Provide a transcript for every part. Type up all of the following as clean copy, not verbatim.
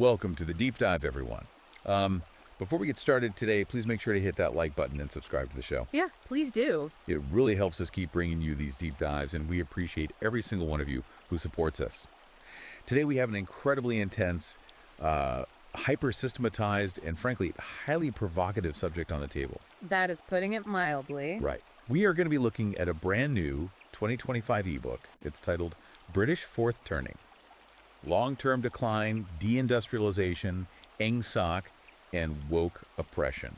Welcome to the deep dive, everyone. Before we get started today, please make sure to hit that like button and subscribe to the show. Yeah, please do. It really helps us keep bringing you these deep dives, and we appreciate every single one of you who supports us. Today we have an incredibly intense, hyper-systematized, and frankly, highly provocative subject on the table. That is putting it mildly. Right. We are going to be looking at a brand new 2025 ebook. It's titled British Fourth Turning: Long-Term Decline, Deindustrialization, Engsoc, and Woke Oppression.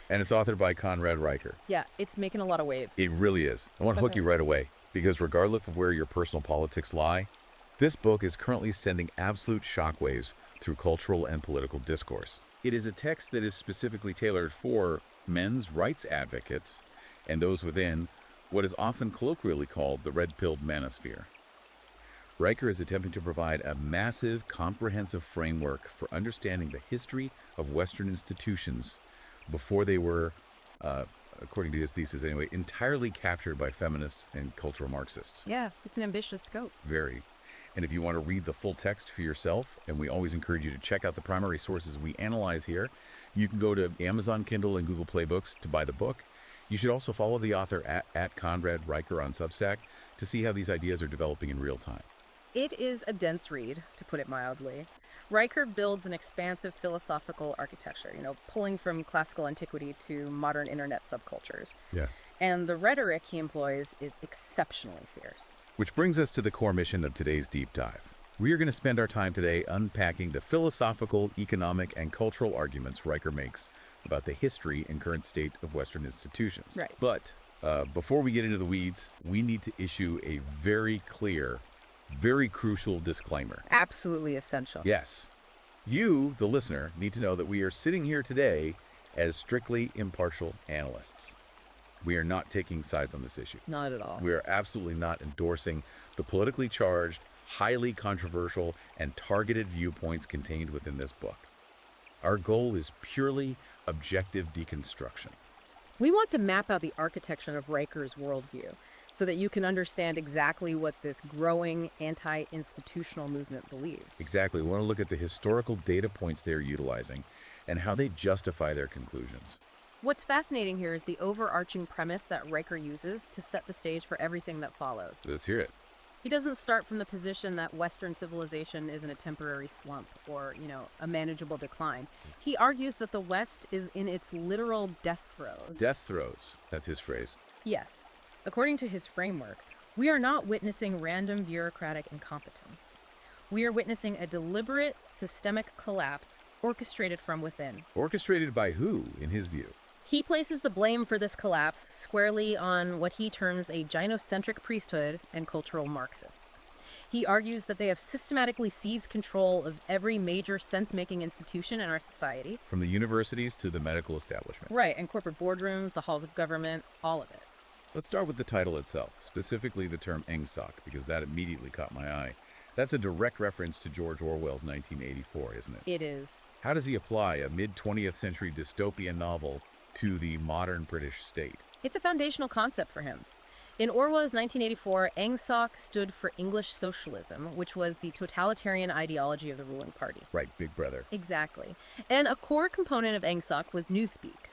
And it's authored by Conrad Riker. Yeah, it's making a lot of waves. It really is. I want to hook you right away, because regardless of where your personal politics lie, this book is currently sending absolute shockwaves through cultural and political discourse. It is a text that is specifically tailored for men's rights advocates and those within what is often colloquially called the red-pilled manosphere. Riker is attempting to provide a massive, comprehensive framework for understanding the history of Western institutions before they were, according to his thesis anyway, entirely captured by feminists and cultural Marxists. Yeah, it's an ambitious scope. Very. And if you want to read the full text for yourself, and we always encourage you to check out the primary sources we analyze here, you can go to Amazon Kindle and Google Play Books to buy the book. You should also follow the author at Conrad Riker on Substack to see how these ideas are developing in real time. It is a dense read, to put it mildly. Riker builds an expansive philosophical architecture, pulling from classical antiquity to modern internet subcultures. Yeah. And the rhetoric he employs is exceptionally fierce. Which brings us to the core mission of today's deep dive. We are going to spend our time today unpacking the philosophical, economic, and cultural arguments Riker makes about the history and current state of Western institutions. Right. But before we get into the weeds, we need to issue a very clear, very crucial disclaimer. Absolutely essential. Yes. You, the listener, need to know that we are sitting here today as strictly impartial analysts. We are not taking sides on this issue. Not at all. We are absolutely not endorsing the politically charged, highly controversial, and targeted viewpoints contained within this book. Our goal is purely objective deconstruction. We want to map out the architecture of Riker's worldview so that you can understand exactly what this growing anti-institutional movement believes. Exactly. We want to look at the historical data points they're utilizing and how they justify their conclusions. What's fascinating here is the overarching premise that Riker uses to set the stage for everything that follows. Let's hear it. He doesn't start from the position that Western civilization is in a temporary slump or, a manageable decline. He argues that the West is in its literal death throes. Death throes. That's his phrase. Yes. According to his framework, we are not witnessing random bureaucratic incompetence. We are witnessing a deliberate, systemic collapse orchestrated from within. Orchestrated by who, in his view? He places the blame for this collapse squarely on what he terms a gynocentric priesthood and cultural Marxists. He argues that they have systematically seized control of every major sense-making institution in our society. From the universities to the medical establishment. Right, and corporate boardrooms, the halls of government, all of it. Let's start with the title itself, specifically the term Engsoc, because that immediately caught my eye. That's a direct reference to George Orwell's 1984, isn't it? It is. How does he apply a mid-20th century dystopian novel to the modern British state? It's a foundational concept for him. In Orwell's 1984, Engsoc stood for English socialism, which was the totalitarian ideology of the ruling party. Right, Big Brother. Exactly. And a core component of Engsoc was newspeak,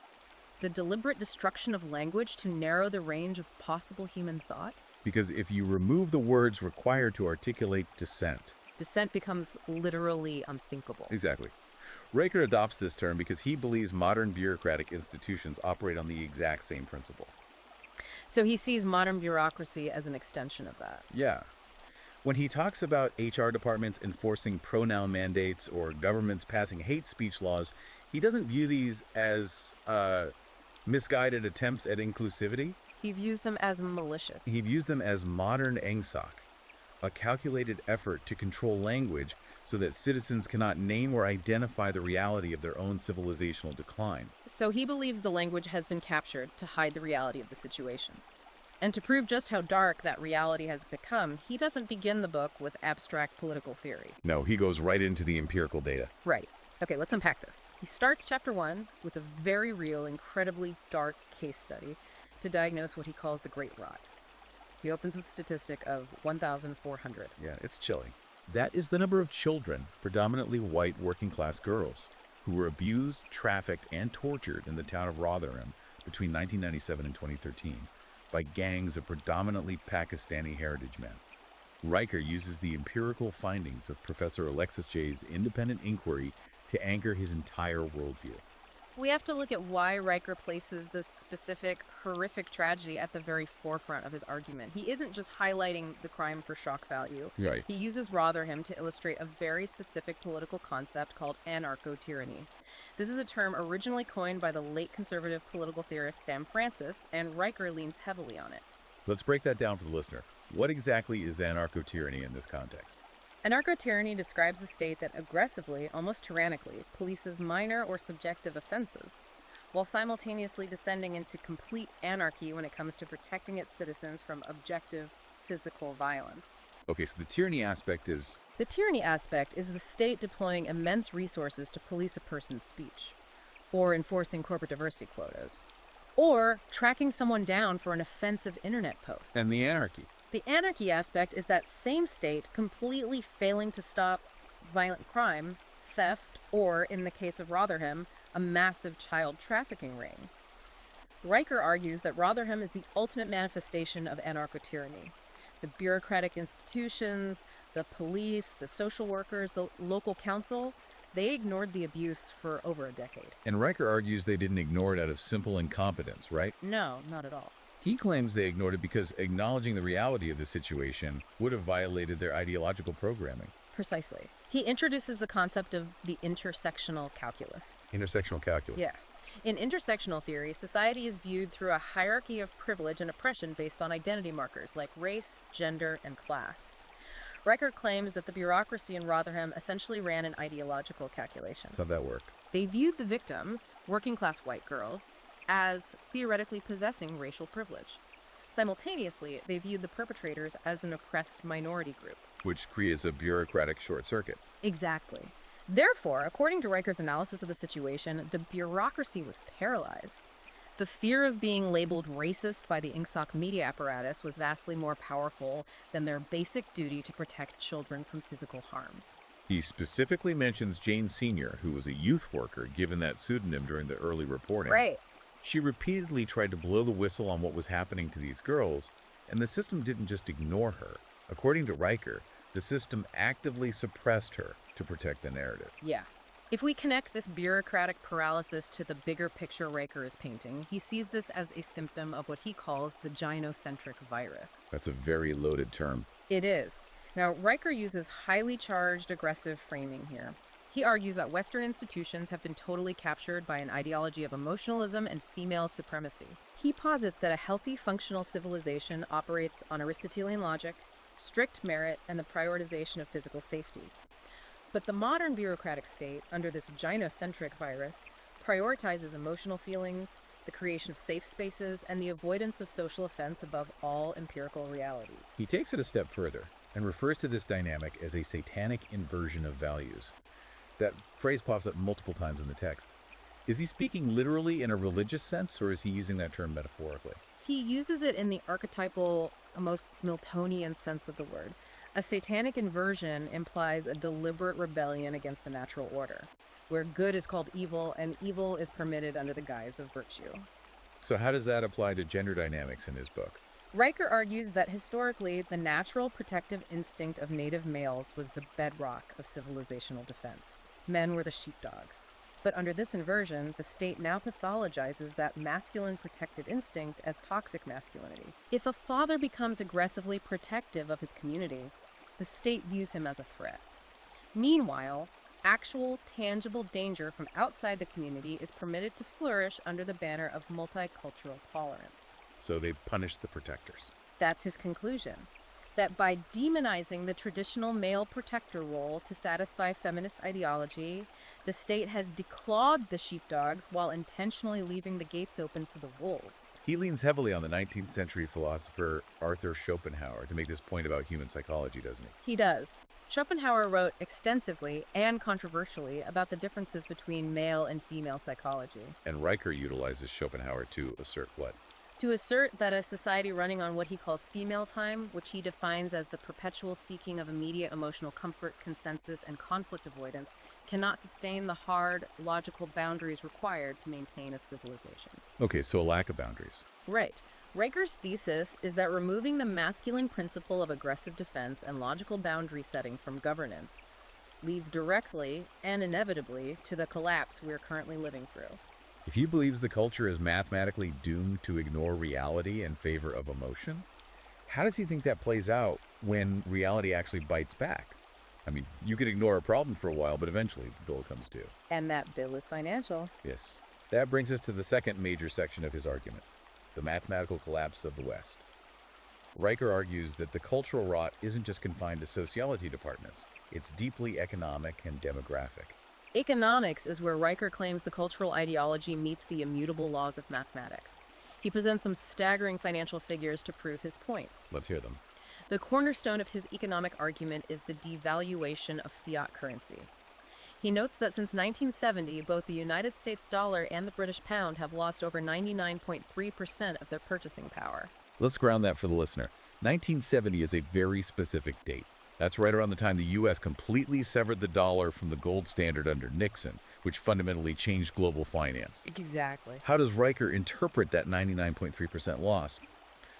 the deliberate destruction of language to narrow the range of possible human thought. Because if you remove the words required to articulate dissent becomes literally unthinkable. Exactly. Riker adopts this term because he believes modern bureaucratic institutions operate on the exact same principle. So he sees modern bureaucracy as an extension of that. Yeah. When he talks about HR departments enforcing pronoun mandates or governments passing hate speech laws, he doesn't view these as misguided attempts at inclusivity. He views them as malicious. He views them as modern Engsoc, a calculated effort to control language so that citizens cannot name or identify the reality of their own civilizational decline. So he believes the language has been captured to hide the reality of the situation. And to prove just how dark that reality has become, he doesn't begin the book with abstract political theory. No, he goes right into the empirical data. Right. Okay, let's unpack this. He starts chapter 1 with a very real, incredibly dark case study to diagnose what he calls the Great Rot. He opens with a statistic of 1,400. Yeah, it's chilling. That is the number of children, predominantly white working-class girls, who were abused, trafficked, and tortured in the town of Rotherham between 1997 and 2013 by gangs of predominantly Pakistani heritage men. Riker uses the empirical findings of Professor Alexis Jay's independent inquiry to anchor his entire worldview. We have to look at why Riker places this specific, horrific tragedy at the very forefront of his argument. He isn't just highlighting the crime for shock value. Right. He uses Rotherham to illustrate a very specific political concept called anarcho-tyranny. This is a term originally coined by the late conservative political theorist Sam Francis, and Riker leans heavily on it. Let's break that down for the listener. What exactly is anarcho-tyranny in this context? Anarcho-tyranny describes a state that aggressively, almost tyrannically, polices minor or subjective offenses, while simultaneously descending into complete anarchy when it comes to protecting its citizens from objective physical violence. Okay, so the tyranny aspect is... The tyranny aspect is the state deploying immense resources to police a person's speech, or enforcing corporate diversity quotas, or tracking someone down for an offensive internet post. And the anarchy. The anarchy aspect is that same state completely failing to stop violent crime, theft, or, in the case of Rotherham, a massive child trafficking ring. Riker argues that Rotherham is the ultimate manifestation of anarcho-tyranny. The bureaucratic institutions, the police, the social workers, the local council, they ignored the abuse for over a decade. And Riker argues they didn't ignore it out of simple incompetence, right? No, not at all. He claims they ignored it because acknowledging the reality of the situation would have violated their ideological programming. Precisely. He introduces the concept of the intersectional calculus. Intersectional calculus. Yeah. In intersectional theory, society is viewed through a hierarchy of privilege and oppression based on identity markers like race, gender, and class. Riker claims that the bureaucracy in Rotherham essentially ran an ideological calculation. How'd that work? They viewed the victims, working-class white girls, as theoretically possessing racial privilege. Simultaneously, they viewed the perpetrators as an oppressed minority group. Which creates a bureaucratic short circuit. Exactly. Therefore, according to Riker's analysis of the situation, the bureaucracy was paralyzed. The fear of being labeled racist by the INGSOC media apparatus was vastly more powerful than their basic duty to protect children from physical harm. He specifically mentions Jane Sr., who was a youth worker given that pseudonym during the early reporting. Right. She repeatedly tried to blow the whistle on what was happening to these girls, and the system didn't just ignore her. According to Riker, the system actively suppressed her to protect the narrative. Yeah. If we connect this bureaucratic paralysis to the bigger picture Riker is painting, he sees this as a symptom of what he calls the gynocentric virus. That's a very loaded term. It is. Now, Riker uses highly charged, aggressive framing here. He argues that Western institutions have been totally captured by an ideology of emotionalism and female supremacy. He posits that a healthy, functional civilization operates on Aristotelian logic, strict merit, and the prioritization of physical safety. But the modern bureaucratic state, under this gynocentric virus, prioritizes emotional feelings, the creation of safe spaces, and the avoidance of social offense above all empirical realities. He takes it a step further and refers to this dynamic as a satanic inversion of values. That phrase pops up multiple times in the text. Is he speaking literally in a religious sense, or is he using that term metaphorically? He uses it in the archetypal, most Miltonian sense of the word. A satanic inversion implies a deliberate rebellion against the natural order, where good is called evil and evil is permitted under the guise of virtue. So how does that apply to gender dynamics in his book? Riker argues that historically, the natural protective instinct of native males was the bedrock of civilizational defense. Men were the sheepdogs. But under this inversion, the state now pathologizes that masculine protective instinct as toxic masculinity. If a father becomes aggressively protective of his community, the state views him as a threat. Meanwhile, actual, tangible danger from outside the community is permitted to flourish under the banner of multicultural tolerance. So they punish the protectors. That's his conclusion. That by demonizing the traditional male protector role to satisfy feminist ideology, the state has declawed the sheepdogs while intentionally leaving the gates open for the wolves. He leans heavily on the 19th century philosopher Arthur Schopenhauer to make this point about human psychology, doesn't he? He does. Schopenhauer wrote extensively and controversially about the differences between male and female psychology. And Riker utilizes Schopenhauer to assert what? To assert that a society running on what he calls female time, which he defines as the perpetual seeking of immediate emotional comfort, consensus, and conflict avoidance, cannot sustain the hard, logical boundaries required to maintain a civilization. Okay, so a lack of boundaries. Right. Riker's thesis is that removing the masculine principle of aggressive defense and logical boundary setting from governance leads directly and inevitably to the collapse we are currently living through. If he believes the culture is mathematically doomed to ignore reality in favor of emotion, how does he think that plays out when reality actually bites back? I mean, you can ignore a problem for a while, but eventually the bill comes due. And that bill is financial. Yes. That brings us to the second major section of his argument, the mathematical collapse of the West. Riker argues that the cultural rot isn't just confined to sociology departments. It's deeply economic and demographic. Economics is where Riker claims the cultural ideology meets the immutable laws of mathematics. He presents some staggering financial figures to prove his point. Let's hear them. The cornerstone of his economic argument is the devaluation of fiat currency. He notes that since 1970, both the United States dollar and the British pound have lost over 99.3% of their purchasing power. Let's ground that for the listener. 1970 is a very specific date. That's right around the time the U.S. completely severed the dollar from the gold standard under Nixon, which fundamentally changed global finance. Exactly. How does Riker interpret that 99.3% loss?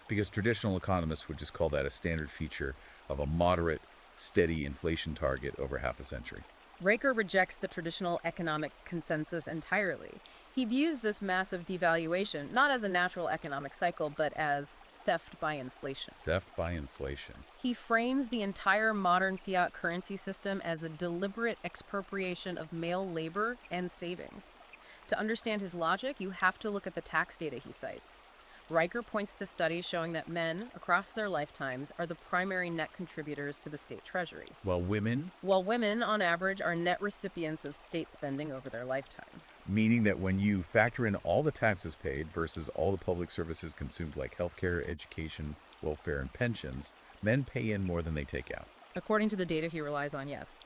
Because traditional economists would just call that a standard feature of a moderate, steady inflation target over half a century. Riker rejects the traditional economic consensus entirely. He views this massive devaluation not as a natural economic cycle, but as theft by inflation. Theft by inflation. He frames the entire modern fiat currency system as a deliberate expropriation of male labor and savings. To understand his logic, you have to look at the tax data he cites. Riker points to studies showing that men, across their lifetimes, are the primary net contributors to the state treasury, While women, on average, are net recipients of state spending over their lifetime. meaning that when you factor in all the taxes paid versus all the public services consumed like healthcare, education, welfare, and pensions, men pay in more than they take out. According to the data he relies on, yes.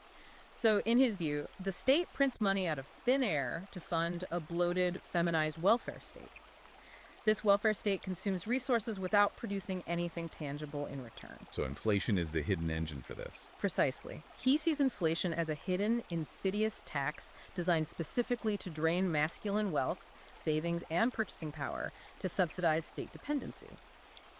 So, in his view, the state prints money out of thin air to fund a bloated, feminized welfare state. This welfare state consumes resources without producing anything tangible in return. So inflation is the hidden engine for this. Precisely. He sees inflation as a hidden, insidious tax designed specifically to drain masculine wealth, savings, and purchasing power to subsidize state dependency.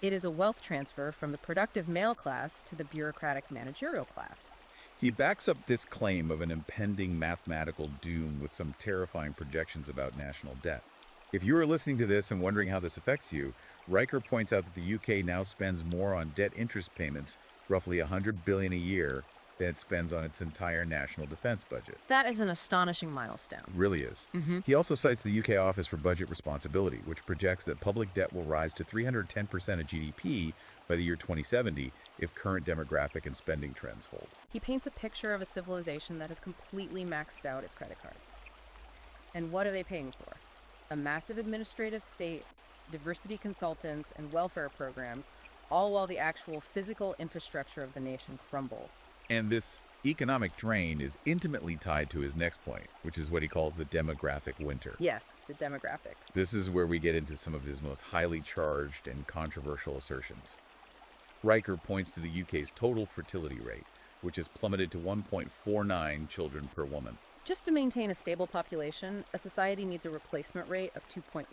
It is a wealth transfer from the productive male class to the bureaucratic managerial class. He backs up this claim of an impending mathematical doom with some terrifying projections about national debt. If you are listening to this and wondering how this affects you, Riker points out that the UK now spends more on debt interest payments, roughly $100 billion a year, than it spends on its entire national defense budget. That is an astonishing milestone. Really is. He also cites the UK Office for Budget Responsibility, which projects that public debt will rise to 310% of GDP by the year 2070 if current demographic and spending trends hold. He paints a picture of a civilization that has completely maxed out its credit cards. And what are they paying for? A massive administrative state, diversity consultants, and welfare programs, all while the actual physical infrastructure of the nation crumbles. And this economic drain is intimately tied to his next point, which is what he calls the demographic winter. Yes, the demographics. This is where we get into some of his most highly charged and controversial assertions. Riker points to the UK's total fertility rate, which has plummeted to 1.49 children per woman. Just to maintain a stable population, a society needs a replacement rate of 2.1,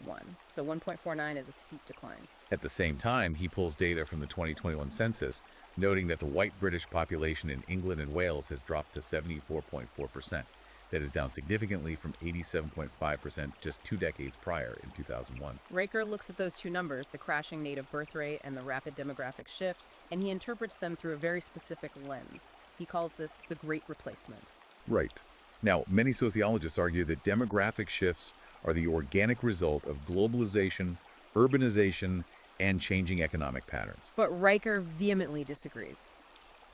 so 1.49 is a steep decline. At the same time, he pulls data from the 2021 census, noting that the white British population in England and Wales has dropped to 74.4%. That is down significantly from 87.5% just 2 decades prior in 2001. Riker looks at those two numbers, the crashing native birth rate and the rapid demographic shift, and he interprets them through a very specific lens. He calls this the Great Replacement. Right. Now, many sociologists argue that demographic shifts are the organic result of globalization, urbanization, and changing economic patterns. But Riker vehemently disagrees.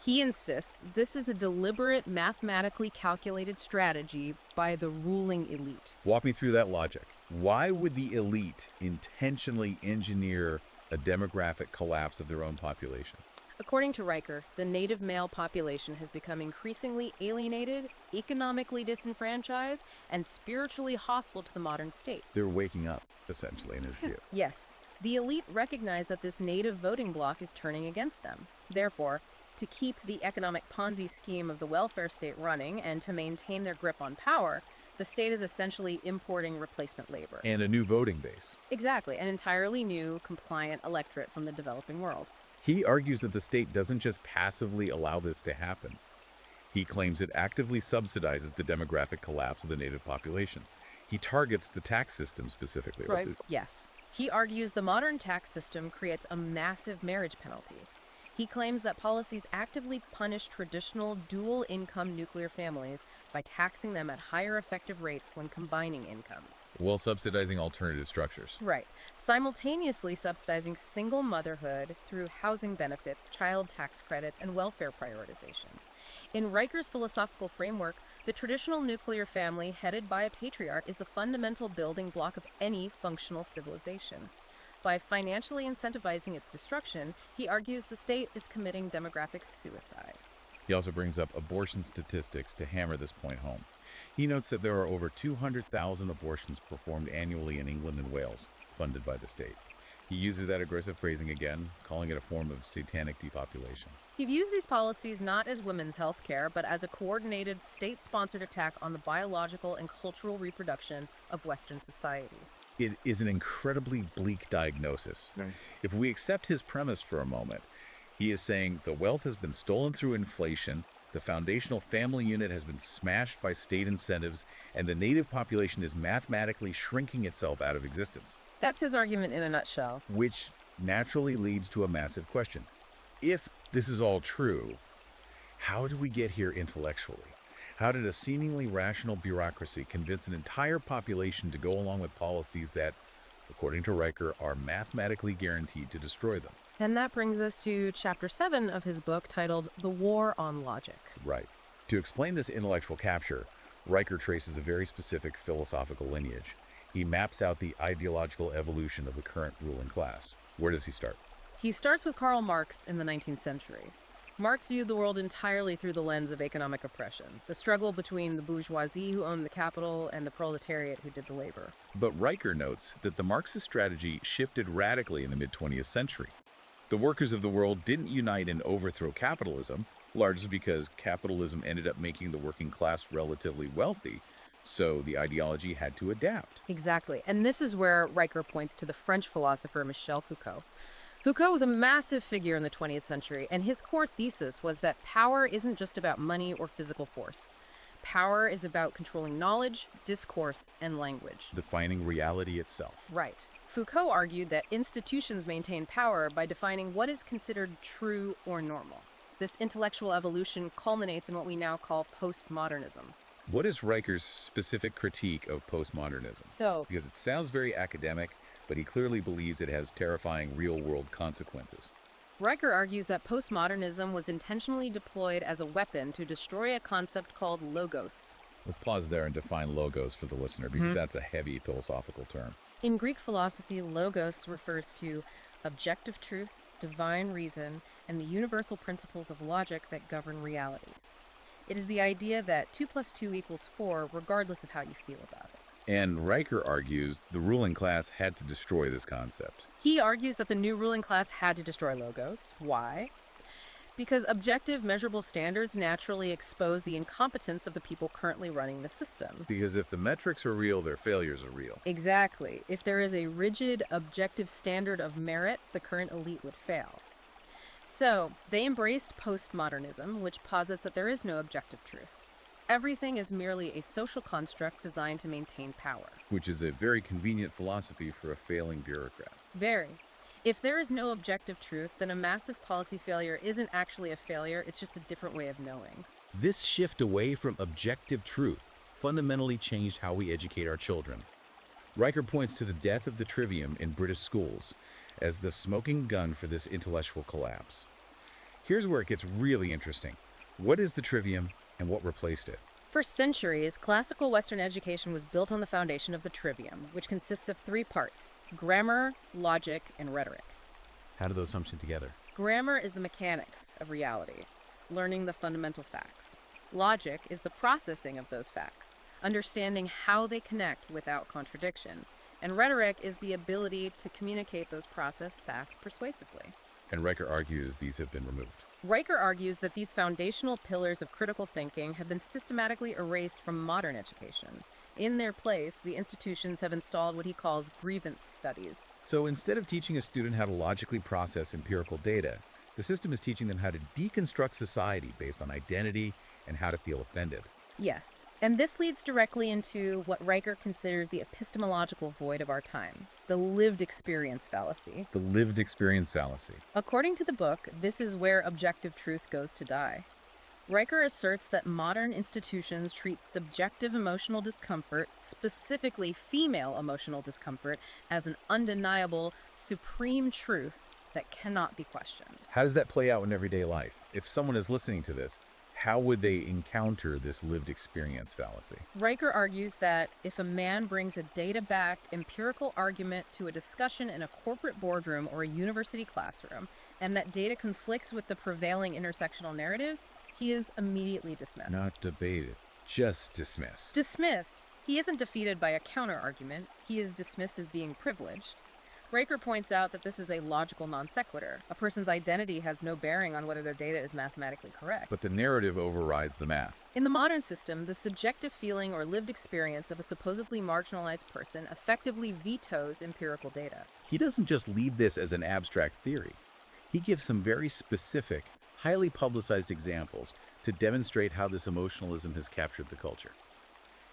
He insists this is a deliberate, mathematically calculated strategy by the ruling elite. Walk me through that logic. Why would the elite intentionally engineer a demographic collapse of their own population? According to Riker, the native male population has become increasingly alienated, economically disenfranchised, and spiritually hostile to the modern state. They're waking up, essentially, in his view. Yes. The elite recognize that this native voting bloc is turning against them. Therefore, to keep the economic Ponzi scheme of the welfare state running and to maintain their grip on power, the state is essentially importing replacement labor. And a new voting base. Exactly, an entirely new, compliant electorate from the developing world. He argues that the state doesn't just passively allow this to happen. He claims it actively subsidizes the demographic collapse of the native population. He targets the tax system specifically. Right. Yes. He argues the modern tax system creates a massive marriage penalty. He claims that policies actively punish traditional dual-income nuclear families by taxing them at higher effective rates when combining incomes. While subsidizing alternative structures. Right. Simultaneously subsidizing single motherhood through housing benefits, child tax credits, and welfare prioritization. In Riker's philosophical framework, the traditional nuclear family headed by a patriarch is the fundamental building block of any functional civilization. By financially incentivizing its destruction, he argues the state is committing demographic suicide. He also brings up abortion statistics to hammer this point home. He notes that there are over 200,000 abortions performed annually in England and Wales, funded by the state. He uses that aggressive phrasing again, calling it a form of satanic depopulation. He views these policies not as women's health care, but as a coordinated, state-sponsored attack on the biological and cultural reproduction of Western society. It is an incredibly bleak diagnosis. Right. If we accept his premise for a moment, he is saying the wealth has been stolen through inflation, the foundational family unit has been smashed by state incentives, and the native population is mathematically shrinking itself out of existence. That's his argument in a nutshell. Which naturally leads to a massive question. If this is all true, how did we get here intellectually? How did a seemingly rational bureaucracy convince an entire population to go along with policies that, according to Riker, are mathematically guaranteed to destroy them? And that brings us to Chapter 7 of his book titled The War on Logic. Right. To explain this intellectual capture, Riker traces a very specific philosophical lineage. He maps out the ideological evolution of the current ruling class. Where does he start? He starts with Karl Marx in the 19th century. Marx viewed the world entirely through the lens of economic oppression, the struggle between the bourgeoisie who owned the capital and the proletariat who did the labor. But Riker notes that the Marxist strategy shifted radically in the mid-20th century. The workers of the world didn't unite and overthrow capitalism, largely because capitalism ended up making the working class relatively wealthy, so the ideology had to adapt. Exactly. And this is where Riker points to the French philosopher Michel Foucault. Foucault was a massive figure in the 20th century, and his core thesis was that power isn't just about money or physical force. Power is about controlling knowledge, discourse, and language. Defining reality itself. Right. Foucault argued that institutions maintain power by defining what is considered true or normal. This intellectual evolution culminates in what we now call postmodernism. What is Riker's specific critique of postmodernism? So, Because it sounds very academic, but he clearly believes it has terrifying real-world consequences. Riker argues that postmodernism was intentionally deployed as a weapon to destroy a concept called logos. Let's pause there and define logos for the listener, because that's a heavy philosophical term. In Greek philosophy, logos refers to objective truth, divine reason, and the universal principles of logic that govern reality. It is the idea that 2 + 2 = 4, regardless of how you feel about it. And Riker argues the ruling class had to destroy this concept. He argues that the new ruling class had to destroy logos. Why? Because objective, measurable standards naturally expose the incompetence of the people currently running the system. Because if the metrics are real, their failures are real. Exactly. If there is a rigid, objective standard of merit, the current elite would fail. So, they embraced postmodernism, which posits that there is no objective truth. Everything is merely a social construct designed to maintain power. Which is a very convenient philosophy for a failing bureaucrat. Very. If there is no objective truth, then a massive policy failure isn't actually a failure, it's just a different way of knowing. This shift away from objective truth fundamentally changed how we educate our children. Riker points to the death of the trivium in British schools as the smoking gun for this intellectual collapse. Here's where it gets really interesting. What is the trivium and what replaced it? For centuries, classical Western education was built on the foundation of the trivium, which consists of 3 parts: grammar, logic, and rhetoric. How do those function together? Grammar is the mechanics of reality, learning the fundamental facts. Logic is the processing of those facts, understanding how they connect without contradiction. And rhetoric is the ability to communicate those processed facts persuasively. And Riker argues these have been removed. Riker argues that these foundational pillars of critical thinking have been systematically erased from modern education. In their place, the institutions have installed what he calls grievance studies. So instead of teaching a student how to logically process empirical data, the system is teaching them how to deconstruct society based on identity and how to feel offended. Yes, and this leads directly into what Riker considers the epistemological void of our time, the lived experience fallacy. The lived experience fallacy. According to the book, this is where objective truth goes to die. Riker asserts that modern institutions treat subjective emotional discomfort, specifically female emotional discomfort, as an undeniable, supreme truth that cannot be questioned. How does that play out in everyday life? If someone is listening to this, how would they encounter this lived experience fallacy? Riker argues that if a man brings a data-backed empirical argument to a discussion in a corporate boardroom or a university classroom, and that data conflicts with the prevailing intersectional narrative, he is immediately dismissed. Not debated, just dismissed. Dismissed. He isn't defeated by a counter-argument. He is dismissed as being privileged. Riker points out that this is a logical non sequitur. A person's identity has no bearing on whether their data is mathematically correct. But the narrative overrides the math. In the modern system, the subjective feeling or lived experience of a supposedly marginalized person effectively vetoes empirical data. He doesn't just leave this as an abstract theory. He gives some very specific, highly publicized examples to demonstrate how this emotionalism has captured the culture.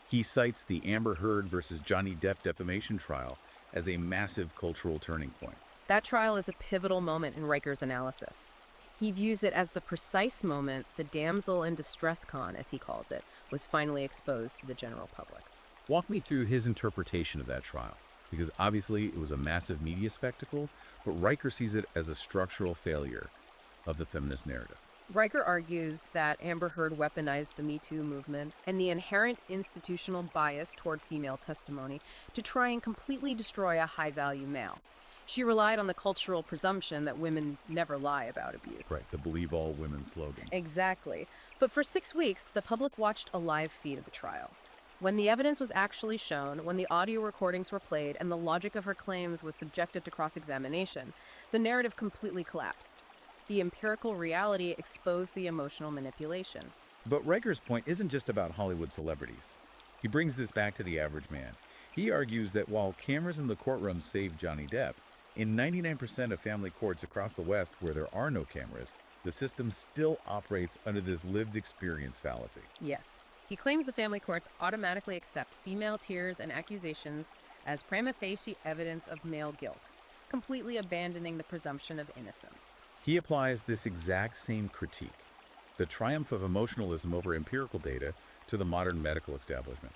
He cites the Amber Heard versus Johnny Depp defamation trial as a massive cultural turning point. That trial is a pivotal moment in Riker's analysis. He views it as the precise moment the damsel in distress con, as he calls it, was finally exposed to the general public. Walk me through his interpretation of that trial, because obviously it was a massive media spectacle, but Riker sees it as a structural failure of the feminist narrative. Riker argues that Amber Heard weaponized the Me Too movement and the inherent institutional bias toward female testimony to try and completely destroy a high-value male. She relied on the cultural presumption that women never lie about abuse. Right, the believe all women slogan. Exactly. But for 6 weeks, the public watched a live feed of the trial. When the evidence was actually shown, when the audio recordings were played, and the logic of her claims was subjected to cross-examination, the narrative completely collapsed. The empirical reality exposed the emotional manipulation. But Riker's point isn't just about Hollywood celebrities. He brings this back to the average man. He argues that while cameras in the courtroom saved Johnny Depp, in 99% of family courts across the West where there are no cameras, the system still operates under this lived experience fallacy. Yes. He claims the family courts automatically accept female tears and accusations as prima facie evidence of male guilt, completely abandoning the presumption of innocence. He applies this exact same critique, the triumph of emotionalism over empirical data, to the modern medical establishment.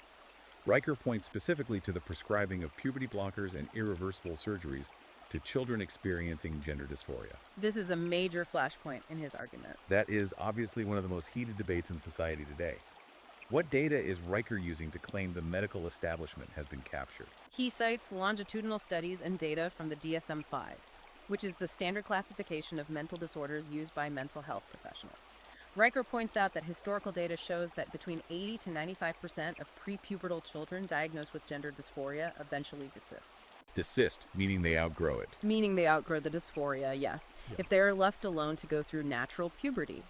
Riker points specifically to the prescribing of puberty blockers and irreversible surgeries to children experiencing gender dysphoria. This is a major flashpoint in his argument. That is obviously one of the most heated debates in society today. What data is Riker using to claim the medical establishment has been captured? He cites longitudinal studies and data from the DSM-5, which is the standard classification of mental disorders used by mental health professionals. Riker points out that historical data shows that between 80 to 95% of prepubertal children diagnosed with gender dysphoria eventually desist. Desist, meaning they outgrow it. Meaning they outgrow the dysphoria, yes, if they are left alone to go through natural puberty.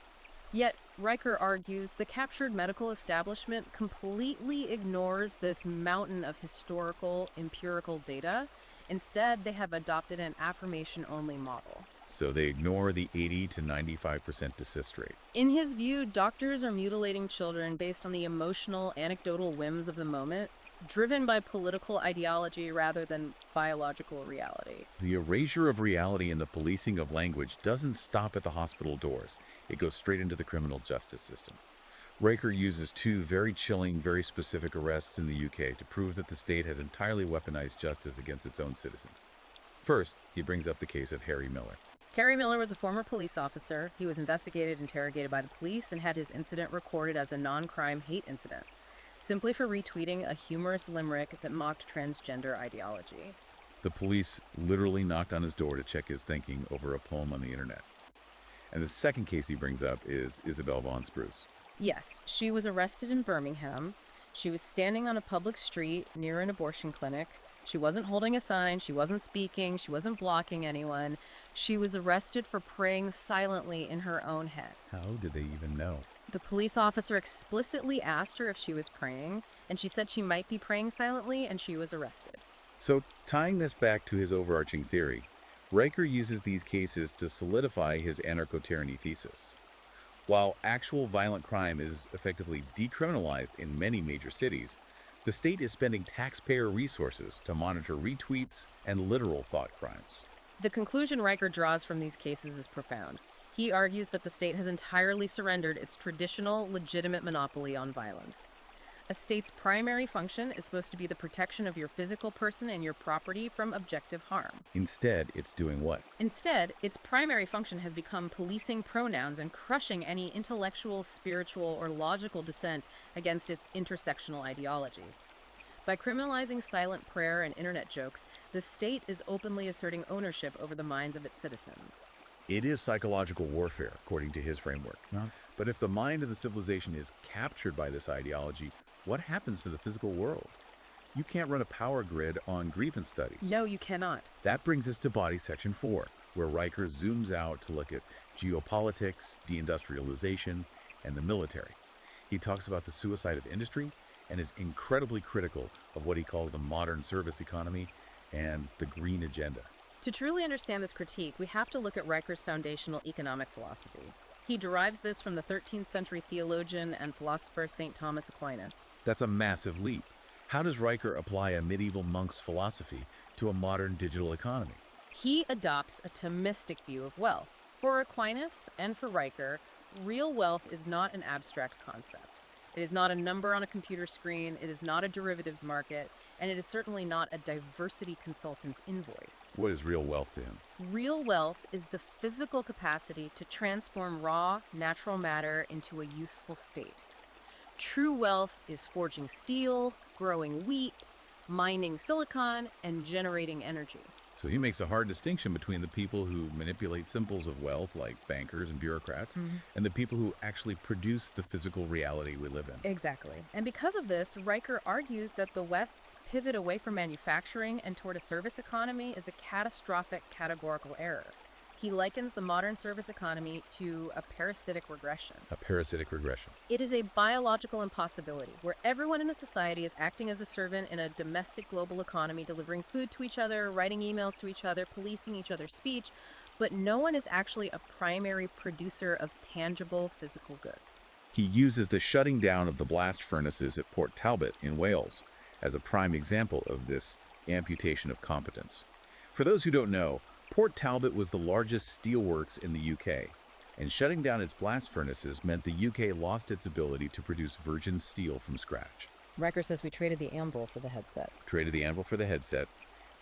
Yet, Riker argues the captured medical establishment completely ignores this mountain of historical, empirical data. Instead, they have adopted an affirmation-only model. So they ignore the 80 to 95% desist rate. In his view, doctors are mutilating children based on the emotional, anecdotal whims of the moment, driven by political ideology rather than biological reality. The erasure of reality and the policing of language doesn't stop at the hospital doors. It goes straight into the criminal justice system. Riker uses two very chilling, very specific arrests in the UK to prove that the state has entirely weaponized justice against its own citizens. First, he brings up the case of Harry Miller. Harry Miller was a former police officer. He was investigated, interrogated by the police, and had his incident recorded as a non-crime hate incident, simply for retweeting a humorous limerick that mocked transgender ideology. The police literally knocked on his door to check his thinking over a poem on the internet. And the second case he brings up is Isabel Von Spruce. Yes, she was arrested in Birmingham. She was standing on a public street near an abortion clinic She wasn't holding a sign, she wasn't speaking, she wasn't blocking anyone. She was arrested for praying silently in her own head. How did they even know? The police officer explicitly asked her if she was praying, and she said she might be praying silently, and she was arrested. So, tying this back to his overarching theory, Riker uses these cases to solidify his anarcho-tyranny thesis. While actual violent crime is effectively decriminalized in many major cities, the state is spending taxpayer resources to monitor retweets and literal thought crimes. The conclusion Riker draws from these cases is profound. He argues that the state has entirely surrendered its traditional, legitimate monopoly on violence. A state's primary function is supposed to be the protection of your physical person and your property from objective harm. Instead, it's doing what? Instead, its primary function has become policing pronouns and crushing any intellectual, spiritual, or logical dissent against its intersectional ideology. By criminalizing silent prayer and internet jokes, the state is openly asserting ownership over the minds of its citizens. It is psychological warfare, according to his framework. But if the mind of the civilization is captured by this ideology, what happens to the physical world? You can't run a power grid on grievance studies. No, you cannot. That brings us to Body Section 4, where Riker zooms out to look at geopolitics, deindustrialization, and the military. He talks about the suicide of industry and is incredibly critical of what he calls the modern service economy and the green agenda. To truly understand this critique, we have to look at Riker's foundational economic philosophy. He derives this from the 13th century theologian and philosopher St. Thomas Aquinas. That's a massive leap. How does Riker apply a medieval monk's philosophy to a modern digital economy? He adopts a Thomistic view of wealth. For Aquinas and for Riker, real wealth is not an abstract concept. It is not a number on a computer screen, it is not a derivatives market, and it is certainly not a diversity consultant's invoice. What is real wealth to him? Real wealth is the physical capacity to transform raw, natural matter into a useful state. True wealth is forging steel, growing wheat, mining silicon, and generating energy. So he makes a hard distinction between the people who manipulate symbols of wealth, like bankers and bureaucrats, and the people who actually produce the physical reality we live in. Exactly. And because of this, Riker argues that the West's pivot away from manufacturing and toward a service economy is a catastrophic categorical error. He likens the modern service economy to a parasitic regression. A parasitic regression. It is a biological impossibility where everyone in a society is acting as a servant in a domestic global economy, delivering food to each other, writing emails to each other, policing each other's speech, but no one is actually a primary producer of tangible physical goods. He uses the shutting down of the blast furnaces at Port Talbot in Wales as a prime example of this amputation of competence. For those who don't know, Port Talbot was the largest steelworks in the UK, and shutting down its blast furnaces meant the UK lost its ability to produce virgin steel from scratch. Riker says we traded the anvil for the headset. Traded the anvil for the headset,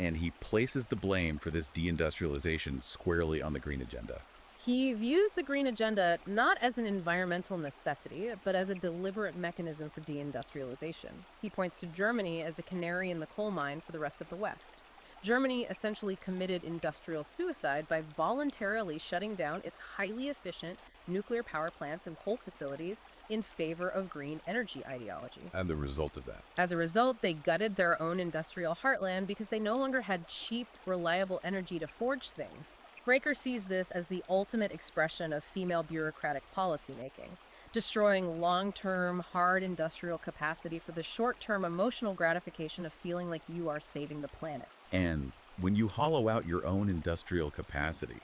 and he places the blame for this deindustrialization squarely on the green agenda. He views the green agenda not as an environmental necessity, but as a deliberate mechanism for deindustrialization. He points to Germany as a canary in the coal mine for the rest of the West. Germany essentially committed industrial suicide by voluntarily shutting down its highly efficient nuclear power plants and coal facilities in favor of green energy ideology. And the result of that? As a result, they gutted their own industrial heartland because they no longer had cheap, reliable energy to forge things. Riker sees this as the ultimate expression of female bureaucratic policymaking, destroying long-term, hard industrial capacity for the short-term emotional gratification of feeling like you are saving the planet. And when you hollow out your own industrial capacity,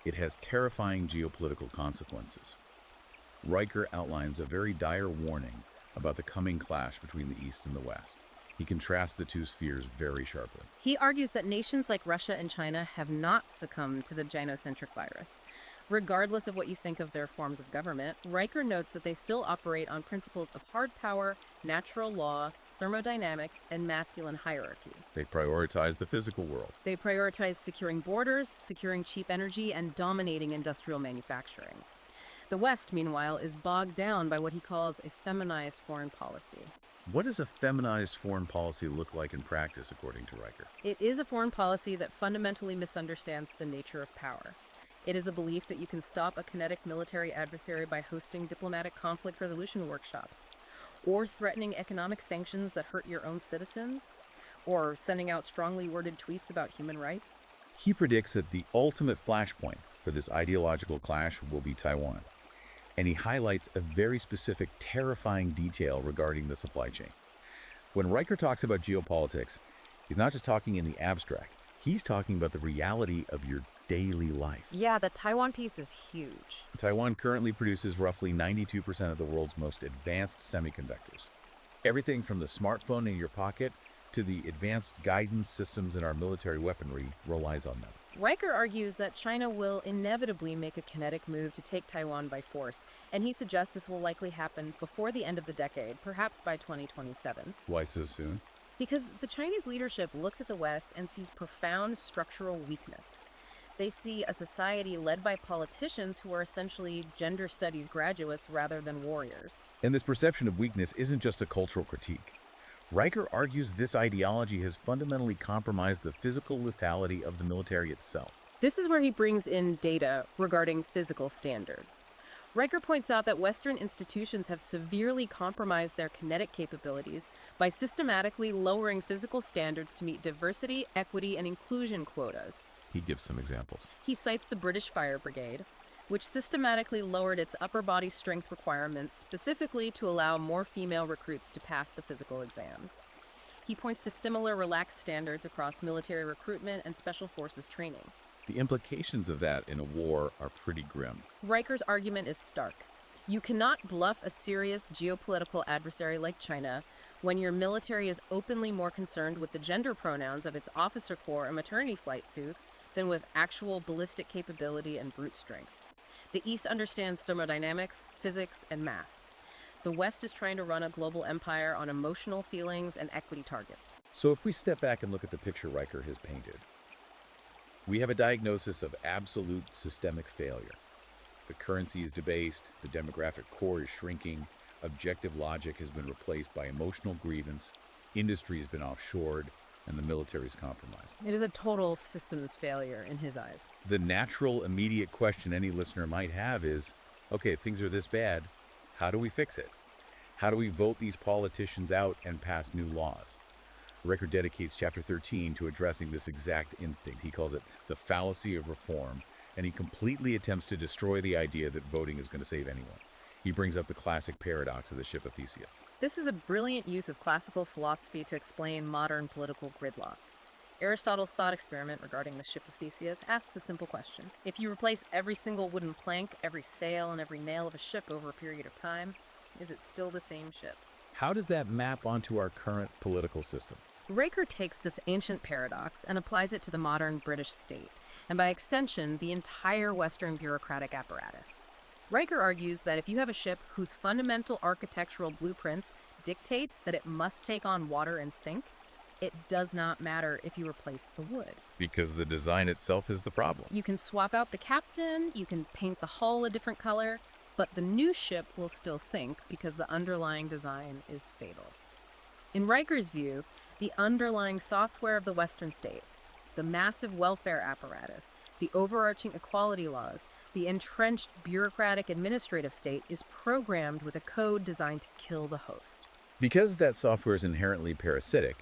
it has terrifying geopolitical consequences. Riker outlines a very dire warning about the coming clash between the East and the West. He contrasts the two spheres very sharply. He argues that nations like Russia and China have not succumbed to the gynocentric virus. Regardless of what you think of their forms of government, Riker notes that they still operate on principles of hard power, natural law, thermodynamics, and masculine hierarchy. They prioritize the physical world. They prioritize securing borders, securing cheap energy, and dominating industrial manufacturing. The West, meanwhile, is bogged down by what he calls a feminized foreign policy. What does a feminized foreign policy look like in practice, according to Riker? It is a foreign policy that fundamentally misunderstands the nature of power. It is a belief that you can stop a kinetic military adversary by hosting diplomatic conflict resolution workshops, or threatening economic sanctions that hurt your own citizens, Or sending out strongly worded tweets about human rights? He predicts that the ultimate flashpoint for this ideological clash will be Taiwan. And he highlights a very specific, terrifying detail regarding the supply chain. When Riker talks about geopolitics, he's not just talking in the abstract. He's talking about the reality of your daily life. Yeah, the Taiwan piece is huge. Taiwan currently produces roughly 92% of the world's most advanced semiconductors. Everything from the smartphone in your pocket to the advanced guidance systems in our military weaponry relies on them. Riker argues that China will inevitably make a kinetic move to take Taiwan by force, and he suggests this will likely happen before the end of the decade, perhaps by 2027. Why so soon? Because the Chinese leadership looks at the West and sees profound structural weakness. They see a society led by politicians who are essentially gender studies graduates rather than warriors. And this perception of weakness isn't just a cultural critique. Riker argues this ideology has fundamentally compromised the physical lethality of the military itself. This is where he brings in data regarding physical standards. Riker points out that Western institutions have severely compromised their kinetic capabilities by systematically lowering physical standards to meet diversity, equity, and inclusion quotas. He gives some examples. He cites the British Fire Brigade, which systematically lowered its upper body strength requirements specifically to allow more female recruits to pass the physical exams. He points to similar relaxed standards across military recruitment and special forces training. The implications of that in a war are pretty grim. Riker's argument is stark. You cannot bluff a serious geopolitical adversary like China when your military is openly more concerned with the gender pronouns of its officer corps and maternity flight suits than with actual ballistic capability and brute strength. The East understands thermodynamics, physics, and mass. The West is trying to run a global empire on emotional feelings and equity targets. So if we step back and look at the picture Riker has painted, we have a diagnosis of absolute systemic failure. The currency is debased, the demographic core is shrinking, objective logic has been replaced by emotional grievance, industry has been offshored, and the military is compromised. It is a total systems failure in his eyes. The natural, immediate question any listener might have is, okay, if things are this bad, how do we fix it? How do we vote these politicians out and pass new laws? Riker dedicates chapter 13 to addressing this exact instinct. He calls it the fallacy of reform, and he completely attempts to destroy the idea that voting is going to save anyone. He brings up the classic paradox of the ship of Theseus. This is a brilliant use of classical philosophy to explain modern political gridlock. Aristotle's thought experiment regarding the ship of Theseus asks a simple question. If you replace every single wooden plank, every sail, and every nail of a ship over a period of time, is it still the same ship? How does that map onto our current political system? Riker takes this ancient paradox and applies it to the modern British state, and by extension, the entire Western bureaucratic apparatus. Riker argues that if you have a ship whose fundamental architectural blueprints dictate that it must take on water and sink, it does not matter if you replace the wood. Because the design itself is the problem. You can swap out the captain, you can paint the hull a different color, but the new ship will still sink because the underlying design is fatal. In Riker's view, the underlying software of the Western state, the massive welfare apparatus, the overarching equality laws, the entrenched bureaucratic administrative state is programmed with a code designed to kill the host. Because that software is inherently parasitic,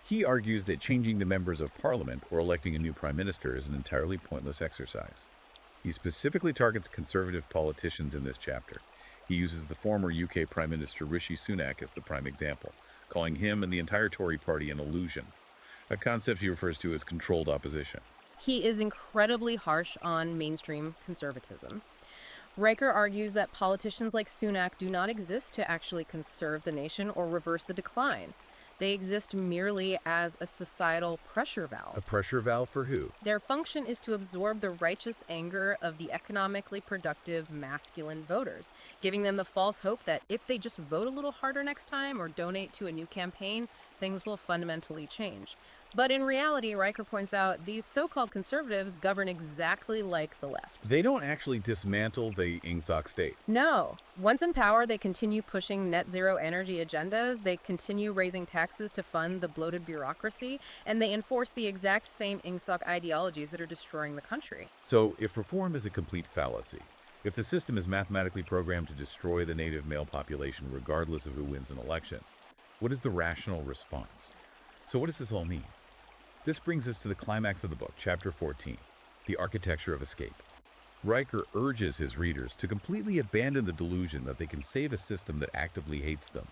he argues that changing the members of parliament or electing a new prime minister is an entirely pointless exercise. He specifically targets conservative politicians in this chapter. He uses the former UK Prime Minister Rishi Sunak as the prime example, calling him and the entire Tory party an illusion, a concept he refers to as controlled opposition. He is incredibly harsh on mainstream conservatism. Riker argues that politicians like Sunak do not exist to actually conserve the nation or reverse the decline. They exist merely as a societal pressure valve. A pressure valve for who? Their function is to absorb the righteous anger of the economically productive masculine voters, giving them the false hope that if they just vote a little harder next time or donate to a new campaign, things will fundamentally change. But in reality, Riker points out, these so-called conservatives govern exactly like the left. They don't actually dismantle the ingsoc state. No. Once in power, they continue pushing net zero energy agendas, they continue raising taxes to fund the bloated bureaucracy, and they enforce the exact same ingsoc ideologies that are destroying the country. So if reform is a complete fallacy, if the system is mathematically programmed to destroy the native male population regardless of who wins an election, what is the rational response? So what does this all mean? This brings us to the climax of the book, Chapter 14, The Architecture of Escape. Riker urges his readers to completely abandon the delusion that they can save a system that actively hates them.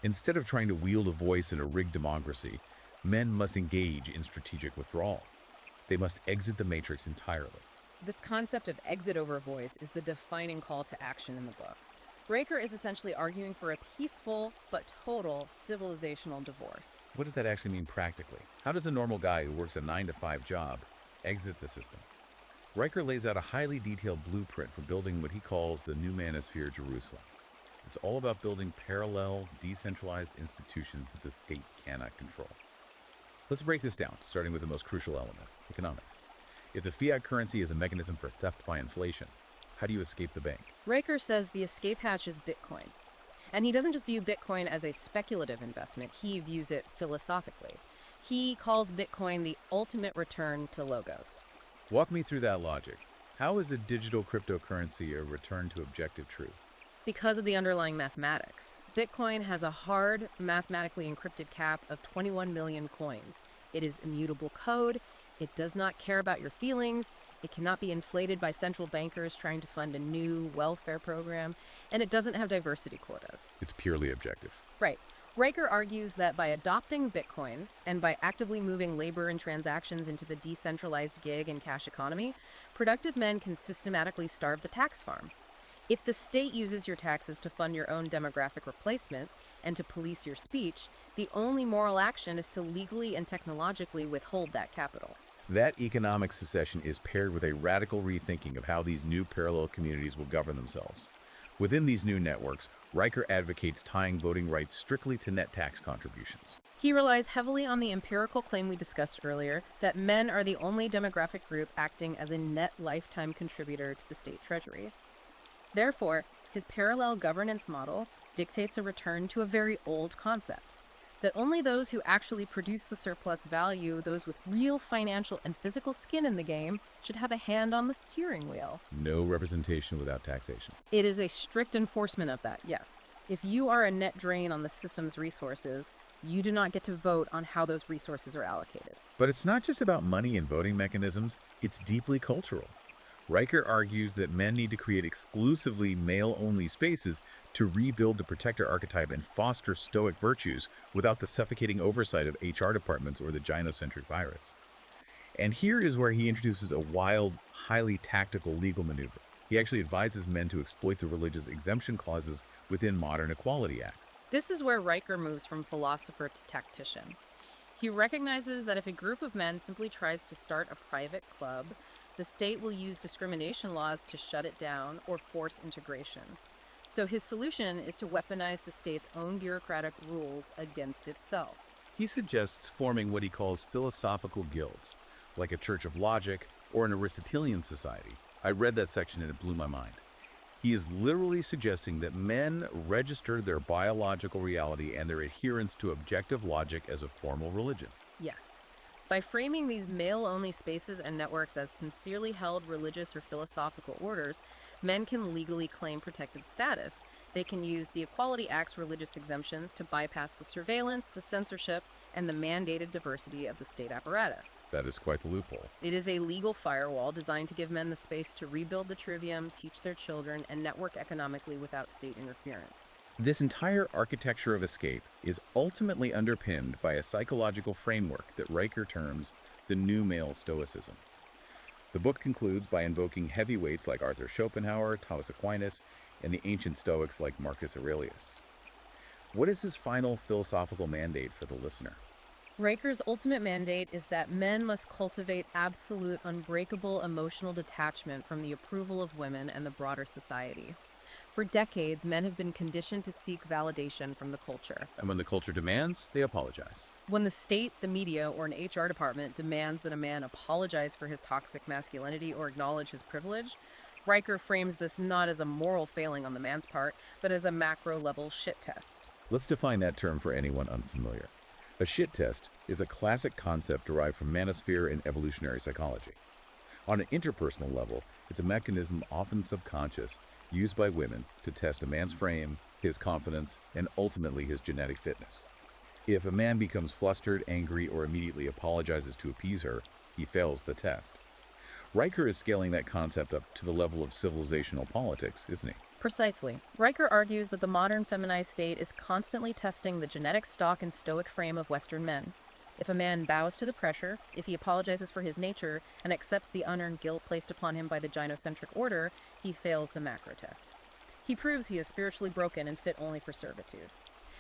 Instead of trying to wield a voice in a rigged democracy, men must engage in strategic withdrawal. They must exit the matrix entirely. This concept of exit over voice is the defining call to action in the book. Riker is essentially arguing for a peaceful but total civilizational divorce. What does that actually mean practically? How does a normal guy who works a 9-to-5 job exit the system? Riker lays out a highly detailed blueprint for building what he calls the new manosphere Jerusalem. It's all about building parallel, decentralized institutions that the state cannot control. Let's break this down, starting with the most crucial element, economics. If the fiat currency is a mechanism for theft by inflation, how do you escape the bank? Riker says the escape hatch is Bitcoin. And he doesn't just view Bitcoin as a speculative investment, he views it philosophically. He calls Bitcoin the ultimate return to logos. Walk me through that logic. How is a digital cryptocurrency a return to objective truth? Because of the underlying mathematics. Bitcoin has a hard, mathematically encrypted cap of 21 million coins. It is immutable code. It does not care about your feelings. It cannot be inflated by central bankers trying to fund a new welfare program. And it doesn't have diversity quotas. It's purely objective. Right. Riker argues that by adopting Bitcoin and by actively moving labor and transactions into the decentralized gig and cash economy, productive men can systematically starve the tax farm. If the state uses your taxes to fund your own demographic replacement and to police your speech, the only moral action is to legally and technologically withhold that capital. That economic secession is paired with a radical rethinking of how these new parallel communities will govern themselves. Within these new networks, Riker advocates tying voting rights strictly to net tax contributions. He relies heavily on the empirical claim we discussed earlier that men are the only demographic group acting as a net lifetime contributor to the state treasury. Therefore, his parallel governance model dictates a return to a very old concept, that only those who actually produce the surplus value, those with real financial and physical skin in the game, should have a hand on the steering wheel. No representation without taxation. It is a strict enforcement of that, yes. If you are a net drain on the system's resources, you do not get to vote on how those resources are allocated. But it's not just about money and voting mechanisms, it's deeply cultural. Riker argues that men need to create exclusively male-only spaces to rebuild the protector archetype and foster stoic virtues without the suffocating oversight of HR departments or the gynocentric virus. And here is where he introduces a wild, highly tactical legal maneuver. He actually advises men to exploit the religious exemption clauses within modern equality acts. This is where Riker moves from philosopher to tactician. He recognizes that if a group of men simply tries to start a private club, the state will use discrimination laws to shut it down or force integration. So his solution is to weaponize the state's own bureaucratic rules against itself. He suggests forming what he calls philosophical guilds, like a church of logic or an Aristotelian society. I read that section and it blew my mind. He is literally suggesting that men register their biological reality and their adherence to objective logic as a formal religion. Yes. By framing these male-only spaces and networks as sincerely held religious or philosophical orders, men can legally claim protected status. They can use the Equality Act's religious exemptions to bypass the surveillance, the censorship, and the mandated diversity of the state apparatus. That is quite the loophole. It is a legal firewall designed to give men the space to rebuild the trivium, teach their children, and network economically without state interference. This entire architecture of escape is ultimately underpinned by a psychological framework that Riker terms the new male stoicism. The book concludes by invoking heavyweights like Arthur Schopenhauer, Thomas Aquinas, and the ancient Stoics like Marcus Aurelius. What is his final philosophical mandate for the listener? Riker's ultimate mandate is that men must cultivate absolute, unbreakable emotional detachment from the approval of women and the broader society. For decades, men have been conditioned to seek validation from the culture. And when the culture demands, they apologize. When the state, the media, or an HR department demands that a man apologize for his toxic masculinity or acknowledge his privilege, Riker frames this not as a moral failing on the man's part, but as a macro-level shit test. Let's define that term for anyone unfamiliar. A shit test is a classic concept derived from manosphere and evolutionary psychology. On an interpersonal level, it's a mechanism often subconscious used by women to test a man's frame, his confidence, and ultimately his genetic fitness. If a man becomes flustered, angry, or immediately apologizes to appease her, he fails the test. Riker is scaling that concept up to the level of civilizational politics, isn't he? Precisely. Riker argues that the modern feminized state is constantly testing the genetic stock and stoic frame of Western men. If a man bows to the pressure, if he apologizes for his nature, and accepts the unearned guilt placed upon him by the gynocentric order, he fails the macro test. He proves he is spiritually broken and fit only for servitude.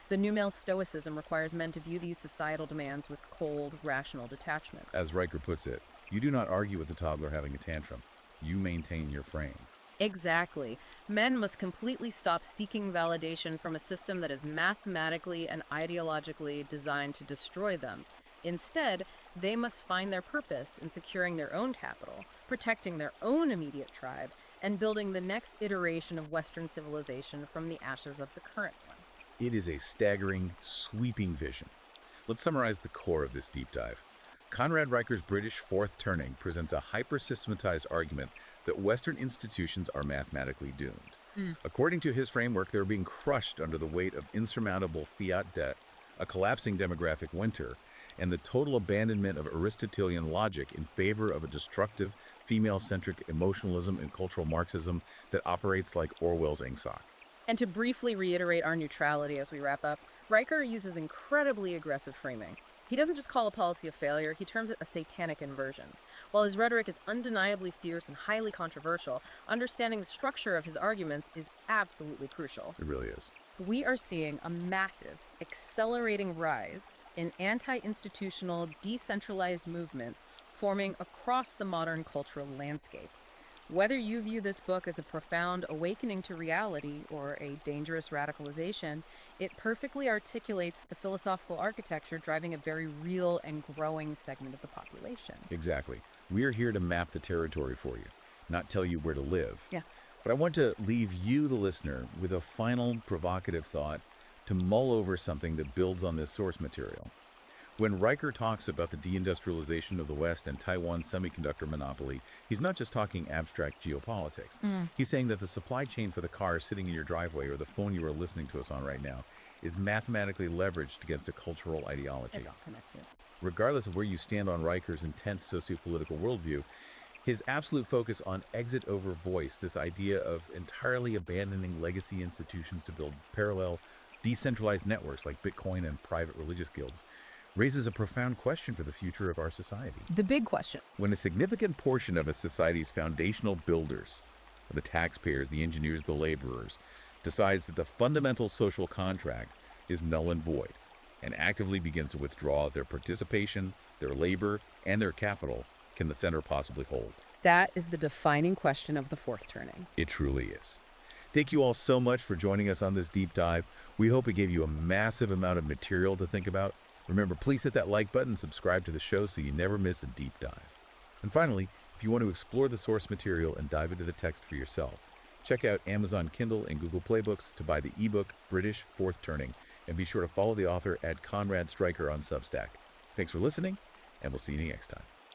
The new male stoicism requires men to view these societal demands with cold, rational detachment. As Riker puts it, you do not argue with the toddler having a tantrum. You maintain your frame. Exactly. Men must completely stop seeking validation from a system that is mathematically and ideologically designed to destroy them. Instead, they must find their purpose in securing their own capital, protecting their own immediate tribe, and building the next iteration of Western civilization from the ashes of the current one. It is a staggering, sweeping vision. Let's summarize the core of this deep dive. Conrad Riker's British Fourth Turning presents a hyper-systematized argument that Western institutions are mathematically doomed. According to his framework, they're being crushed under the weight of insurmountable fiat debt, a collapsing demographic winter, and the total abandonment of Aristotelian logic in favor of a destructive, female-centric emotionalism and cultural Marxism that operates like Orwell's Ingsoc. And to briefly reiterate our neutrality as we wrap up, Riker uses incredibly aggressive framing. He doesn't just call a policy a failure, he terms it a satanic inversion. While his rhetoric is undeniably fierce and highly controversial, understanding the structure of his arguments is absolutely crucial. It really is. We are seeing a massive, accelerating rise in anti-institutional, decentralized movements forming across the modern cultural landscape. Whether you view this book as a profound awakening to reality or a dangerous radicalization, it perfectly articulates the philosophical architecture driving a very real and growing segment of the population. Exactly. We are here to map the territory for you, not tell you where to live. Yeah. But I want to leave you, the listener, with a final provocative thought to mull over something that builds on this source material. When Riker talks about the deindustrialization of the West and Taiwan's semiconductor monopoly, he's not just talking abstract geopolitics. He's saying that the supply chain for the car sitting in your driveway or the phone you are listening to us on right now is mathematically leveraged against a cultural ideology. It's all connected. Regardless of where you stand on Riker's intense sociopolitical worldview, his absolute focus on exit over voice, this idea of entirely abandoning legacy institutions to build parallel, decentralized networks like Bitcoin and private religious guilds, raises a profound question for the future of our society. The big question. When a significant portion of a society's foundational builders, the taxpayers, the engineers, the laborers, decides that the fundamental social contract is null and void, and actively begins to withdraw their participation, their labor, and their capital, can the center possibly hold? That is the defining question of the fourth turning. It truly is. Thank you all so much for joining us on this deep dive. We hope it gave you a massive amount of material to think about. Remember, please hit that like button and subscribe to the show so you never miss a deep dive. And finally, if you want to explore the source material and dive into the text for yourself, check out Amazon Kindle and Google Play Books to buy the ebook British Fourth Turning, and be sure to follow the author at Conrad Stryker on Substack. Thanks for listening, and we'll see you next time.